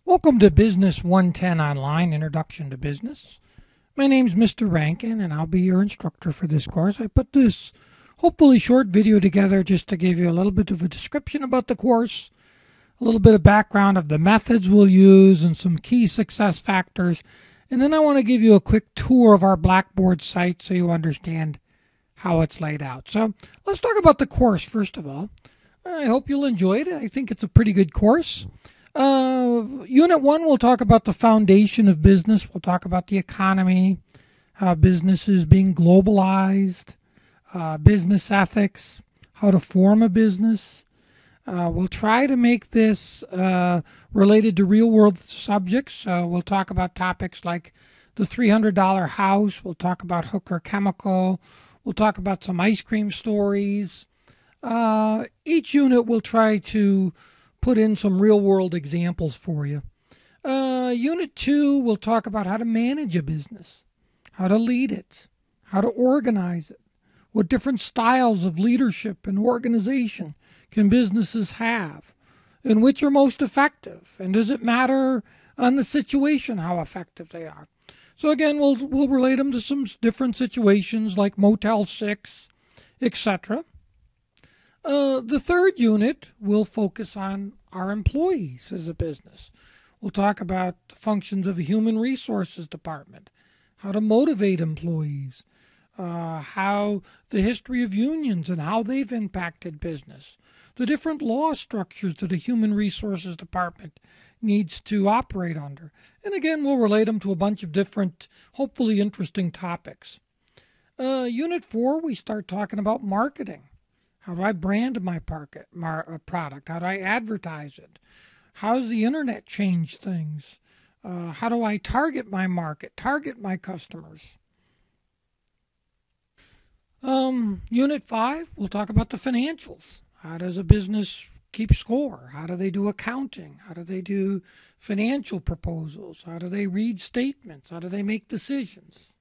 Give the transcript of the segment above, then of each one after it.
Welcome to Business 110 Online Introduction to Business. My name's Mr. Rankin, and I'll be your instructor for this course. I put this hopefully short video together just to give you a little bit of a description about the course, a little bit of background of the methods we'll use, and some key success factors. And then I want to give you a quick tour of our Blackboard site so you understand how it's laid out. So let's talk about the course first of all. I hope you'll enjoy it. I think it's a pretty good course. Unit 1, we'll talk about the foundation of business. We'll talk about the economy, how business is being globalized, business ethics, how to form a business. We'll try to make this related to real-world subjects. We'll talk about topics like the $300 house. We'll talk about Hooker Chemical. We'll talk about some ice cream stories. Each unit will try to put in some real-world examples for you. Unit 2, we'll talk about how to manage a business, how to lead it, how to organize it, what different styles of leadership and organization can businesses have, and which are most effective, and does it matter on the situation how effective they are. So again, we'll relate them to some different situations like Motel 6, etc. The third unit will focus on our employees as a business. We'll talk about the functions of a human resources department, how to motivate employees, how the history of unions and how they've impacted business, the different law structures that a human resources department needs to operate under. And again, we'll relate them to a bunch of different, hopefully interesting topics. Unit 4, we start talking about marketing. How do I brand my product? How do I advertise it? How does the internet change things? How do I target my market, target my customers? Unit 5, we'll talk about the financials. How does a business keep score? How do they do accounting? How do they do financial proposals? How do they read statements? How do they make decisions?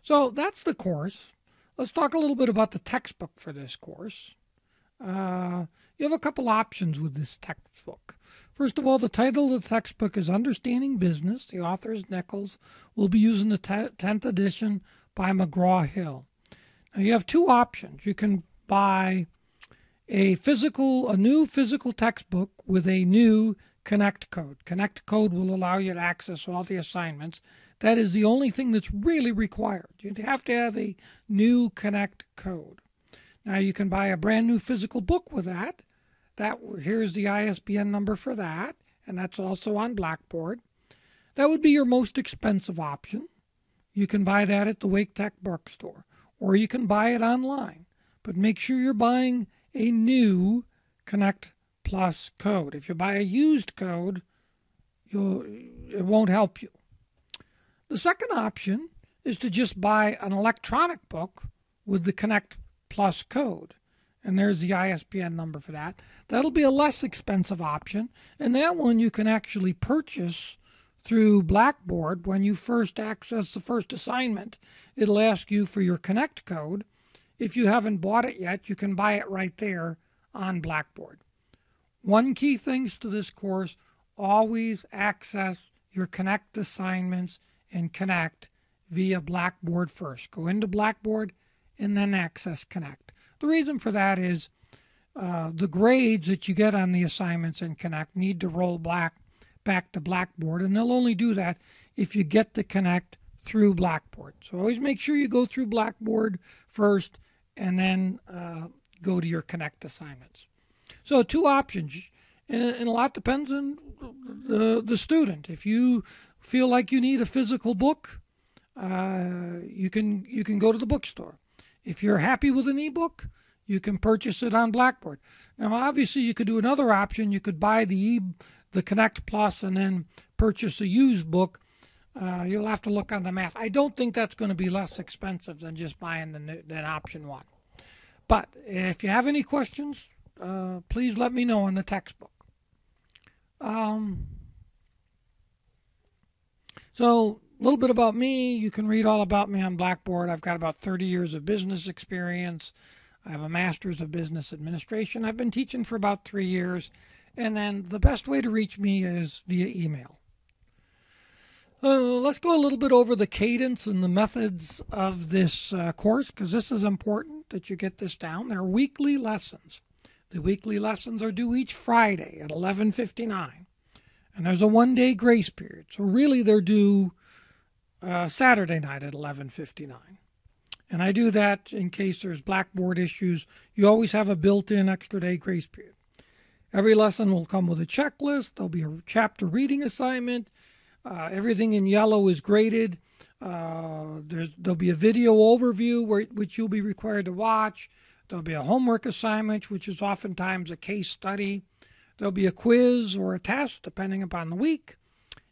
So that's the course. Let's talk a little bit about the textbook for this course. You have a couple options with this textbook. First of all, the title of the textbook is Understanding Business. The author is Nichols. We'll be using the 10th edition by McGraw-Hill. Now you have two options. You can buy a new physical textbook with a new Connect code. Connect code will allow you to access all the assignments. That is the only thing that's really required. You have to have a new Connect code. Now you can buy a brand new physical book with that. Here's the ISBN number for that, and that's also on Blackboard. That would be your most expensive option. You can buy that at the Wake Tech bookstore, or you can buy it online. But make sure you're buying a new Connect Plus code. If you buy a used code, it won't help you. The second option is to just buy an electronic book with the Connect Plus code. And there's the ISBN number for that. That'll be a less expensive option. And that one you can actually purchase through Blackboard. When you first access the first assignment, it'll ask you for your Connect code. If you haven't bought it yet, you can buy it right there on Blackboard. One key things to this course, always access your Connect assignments and Connect via Blackboard first. Go into Blackboard and then access Connect. The reason for that is the grades that you get on the assignments in Connect need to roll back to Blackboard, and they'll only do that if you get the Connect through Blackboard. So always make sure you go through Blackboard first and then go to your Connect assignments. So two options, and a lot depends on the student. If you feel like you need a physical book, you can go to the bookstore. If you're happy with an ebook, you can purchase it on Blackboard. Now, obviously, you could do another option. You could buy the Connect Plus and then purchase a used book. You'll have to look on the math. I don't think that's going to be less expensive than just buying than option 1. But if you have any questions, please let me know on the textbook. So a little bit about me. You can read all about me on Blackboard. I've got about 30 years of business experience. I have a master's of business administration. I've been teaching for about 3 years, And then the best way to reach me is via email. Let's go a little bit over the cadence and the methods of this course, because this is important that you get this down. There are weekly lessons. The weekly lessons are due each Friday at 11:59. And there's a one-day grace period. So really they're due Saturday night at 11:59. And I do that in case there's Blackboard issues. You always have a built-in extra day grace period. Every lesson will come with a checklist. There'll be a chapter reading assignment. Everything in yellow is graded. There'll be a video overview which you'll be required to watch. There'll be a homework assignment, which is oftentimes a case study. There'll be a quiz or a test, depending upon the week.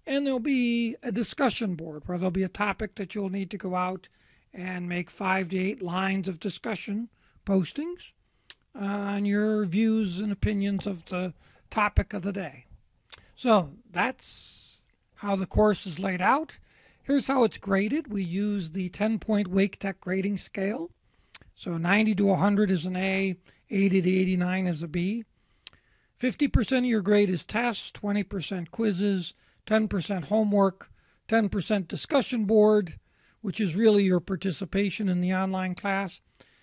And there'll be a discussion board where there'll be a topic that you'll need to go out and make 5 to 8 lines of discussion postings on your views and opinions of the topic of the day. So that's how the course is laid out. Here's how it's graded. We use the 10-point Wake Tech grading scale. So 90 to 100 is an A, 80 to 89 is a B. 50% of your grade is tests, 20% quizzes, 10% homework, 10% discussion board, which is really your participation in the online class,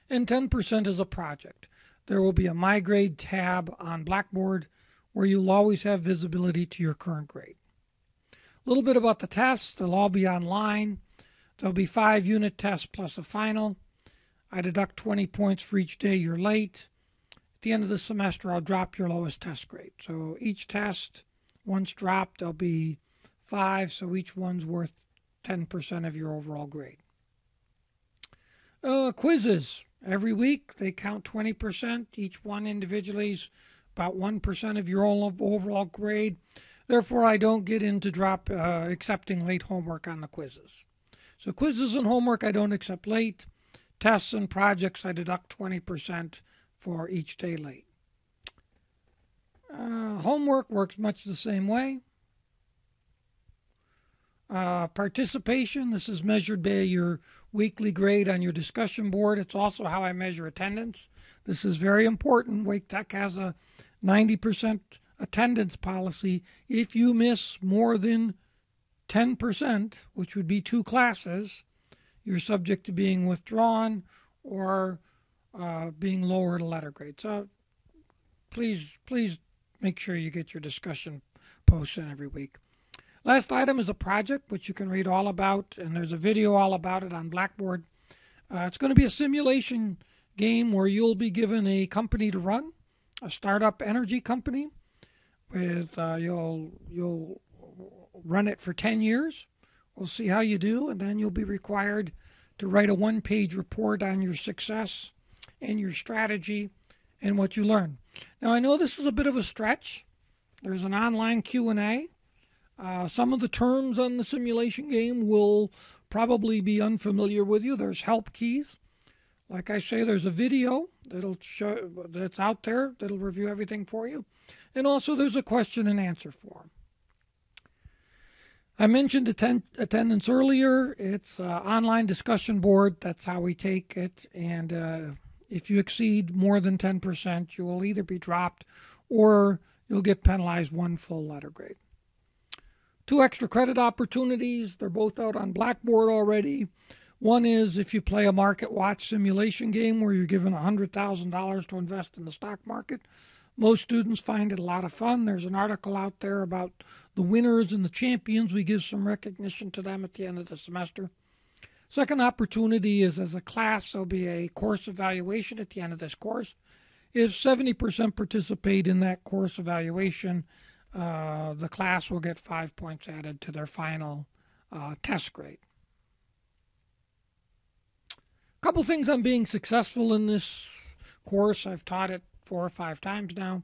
and 10% is a project. There will be a My Grade tab on Blackboard where you'll always have visibility to your current grade. A little bit about the tests. They'll all be online. There'll be 5 unit tests plus a final. I deduct 20 points for each day you're late. At the end of the semester, I'll drop your lowest test grade. So each test, once dropped, there'll be 5, so each one's worth 10% of your overall grade. Quizzes. Every week, they count 20%. Each one individually is about 1% of your overall grade. Therefore, I don't get into accepting late homework on the quizzes. So quizzes and homework, I don't accept late. Tests and projects, I deduct 20% for each day late. Homework works much the same way. Participation, this is measured by your weekly grade on your discussion board. It's also how I measure attendance. This is very important. Wake Tech has a 90% attendance policy. If you miss more than 10%, which would be 2 classes, you're subject to being withdrawn or being lowered a letter grade. So please make sure you get your discussion posts in every week. Last item is a project, which you can read all about, and there's a video all about it on Blackboard. It's going to be a simulation game where you'll be given a company to run, a startup energy company. With you'll run it for 10 years. We'll see how you do, and then you'll be required to write a 1-page report on your success and your strategy and what you learn. Now, I know this is a bit of a stretch. There's an online Q&A. Some of the terms on the simulation game will probably be unfamiliar with you. There's help keys. Like I say, there's a video that's out there that'll review everything for you. And also there's a question and answer form. I mentioned attendance earlier. It's an online discussion board. That's how we take it. And if you exceed more than 10%, you will either be dropped or you'll get penalized 1 full letter grade. 2 extra credit opportunities. They're both out on Blackboard already. One is if you play a market watch simulation game where you're given $100,000 to invest in the stock market. Most students find it a lot of fun. There's an article out there about the winners and the champions. We give some recognition to them at the end of the semester. Second opportunity is as a class, there'll be a course evaluation at the end of this course. If 70% participate in that course evaluation, the class will get 5 points added to their final test grade. A couple things on being successful in this course. I've taught it 4 or 5 times now.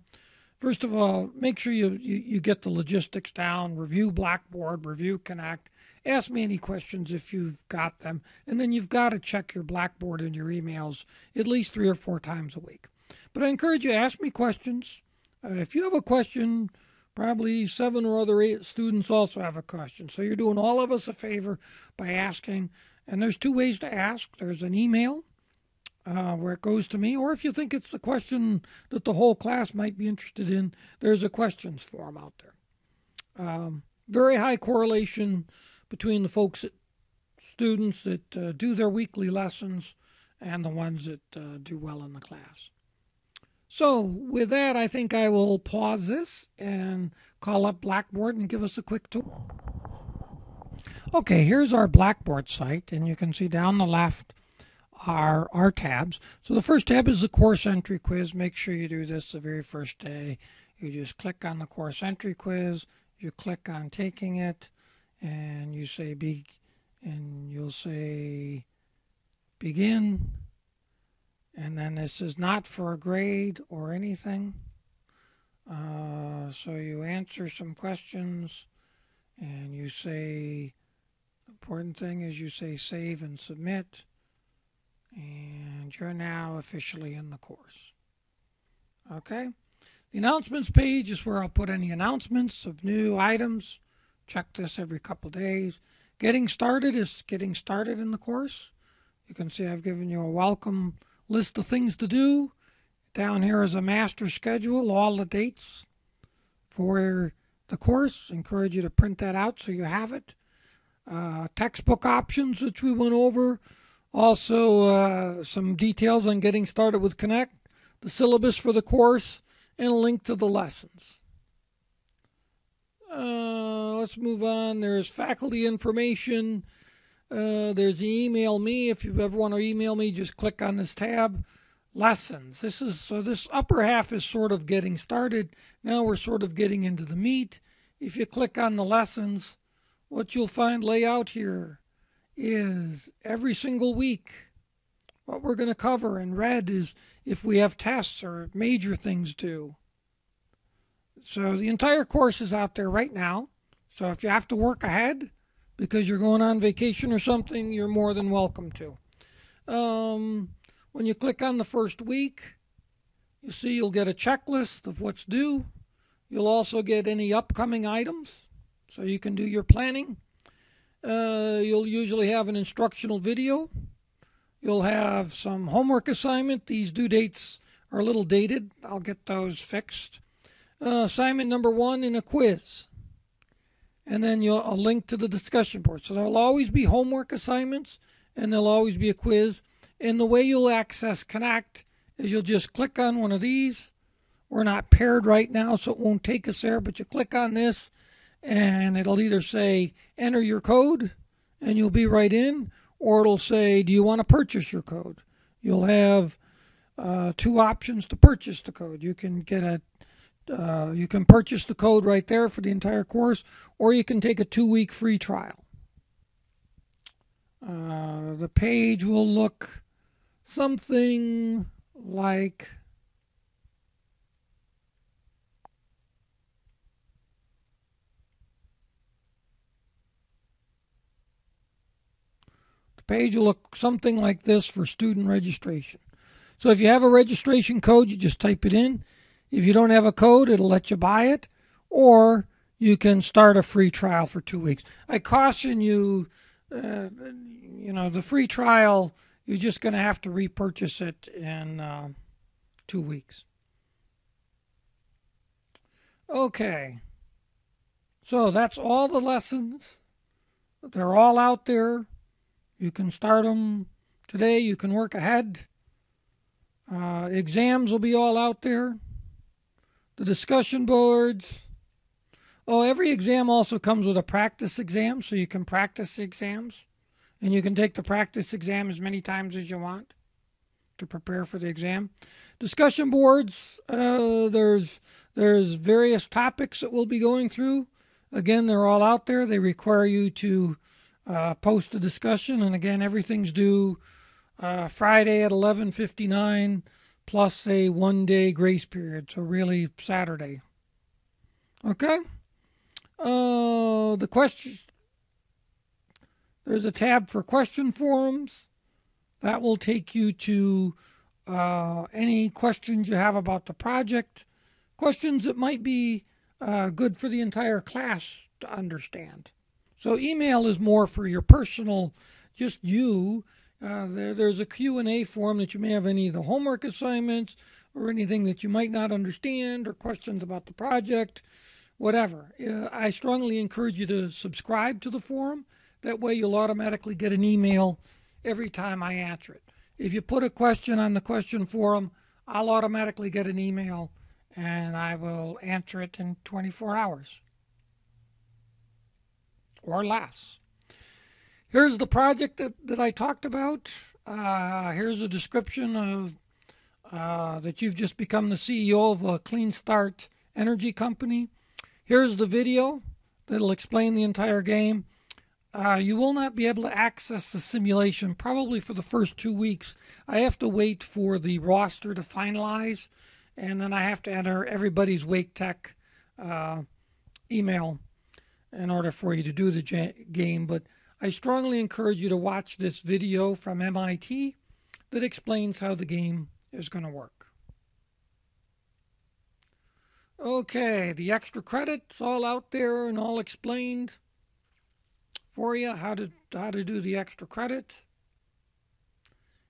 First of all, make sure you get the logistics down, review Blackboard, review Connect. Ask me any questions if you've got them. And then you've got to check your Blackboard and your emails at least 3 or 4 times a week. But I encourage you to ask me questions. If you have a question, probably 7 or other 8 students also have a question. So you're doing all of us a favor by asking. And there's 2 ways to ask. There's an email, where it goes to me, or if you think it's a question that the whole class might be interested in, there's a questions form out there. Very high correlation between the students that do their weekly lessons and the ones that do well in the class. So with that, I think I will pause this and call up Blackboard and give us a quick tour. Okay, here's our Blackboard site, and you can see down the left are our tabs. So the first tab is the course entry quiz. Make sure you do this the very first day. You just click on the course entry quiz, you click on taking it, and you say you'll say begin. And then this is not for a grade or anything. So you answer some questions and you say, the important thing is you say save and submit. And you're now officially in the course. Okay? The announcements page is where I'll put any announcements of new items. Check this every couple days. Getting started is getting started in the course. You can see I've given you a welcome list of things to do. Down here is a master schedule, all the dates for the course. Encourage you to print that out so you have it. Textbook options, which we went over. Also, some details on getting started with Connect, the syllabus for the course, and a link to the lessons. Let's move on. There's faculty information. There's the email me. If you ever want to email me, just click on this tab. Lessons. This upper half is sort of getting started. Now we're sort of getting into the meat. If you click on the lessons, what you'll find layout here is every single week what we're going to cover. In red is if we have tests or major things due. So the entire course is out there right now. So if you have to work ahead because you're going on vacation or something, you're more than welcome to. When you click on the first week, you see you'll get a checklist of what's due. You'll also get any upcoming items so you can do your planning. You'll usually have an instructional video. You'll have some homework assignment. These due dates are a little dated. I'll get those fixed. Assignment number 1 in a quiz. And then a link to the discussion board. So there'll always be homework assignments and there'll always be a quiz. And the way you'll access Connect is you'll just click on one of these. We're not paired right now, so it won't take us there, but you click on this and it'll either say enter your code and you'll be right in, or it'll say do you want to purchase your code. You'll have 2 options to purchase the code. You can you can purchase the code right there for the entire course, or you can take a 2-week free trial. The page will look something like this for student registration. So if you have a registration code, you just type it in. If you don't have a code, it'll let you buy it, or you can start a free trial for 2 weeks. I caution you, the free trial, you're just going to have to repurchase it in 2 weeks. Okay, so that's all the lessons. They're all out there. You can start them today. You can work ahead. Exams will be all out there. The discussion boards. Oh, every exam also comes with a practice exam, so you can practice the exams. And you can take the practice exam as many times as you want to prepare for the exam. Discussion boards, there's various topics that we'll be going through. Again, they're all out there. They require you to post a discussion. And again, everything's due Friday at 11:59 plus a 1-day grace period. So really Saturday. Okay? The question, there's a tab for question forums. That will take you to any questions you have about the project. Questions that might be good for the entire class to understand. So email is more for your personal, just you There's a Q&A form that you may have any of the homework assignments or anything that you might not understand or questions about the project, whatever. I strongly encourage you to subscribe to the forum. That way you'll automatically get an email every time I answer it. If you put a question on the question forum, I'll automatically get an email and I will answer it in 24 hours or less. Here's the project that I talked about. Here's a description of that you've just become the CEO of a Clean Start energy company. Here's the video that'll explain the entire game. You will not be able to access the simulation probably for the first 2 weeks. I have to wait for the roster to finalize, and then I have to enter everybody's Wake Tech email in order for you to do the game. But I strongly encourage you to watch this video from MIT that explains how the game is going to work. Okay, the extra credit's all out there and all explained for you how to do the extra credit.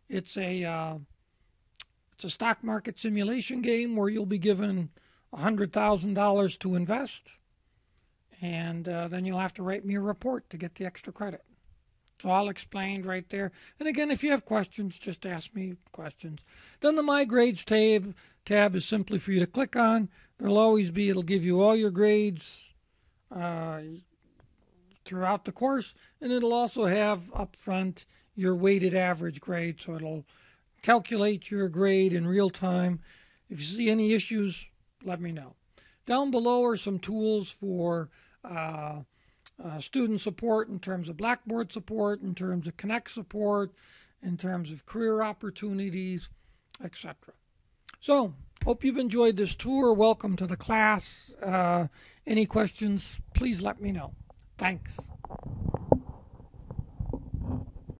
It's a stock market simulation game where you'll be given $100,000 to invest, and then you'll have to write me a report to get the extra credit. It's all explained right there. And again, if you have questions, just ask me questions. Then the My Grades tab is simply for you to click on. It'll give you all your grades throughout the course, and it'll also have up front your weighted average grade, so it'll calculate your grade in real time. If you see any issues, let me know. Down below are some tools for student support in terms of Blackboard support, in terms of Connect support, in terms of career opportunities, etc. So, hope you've enjoyed this tour. Welcome to the class. Any questions, please let me know. Thanks.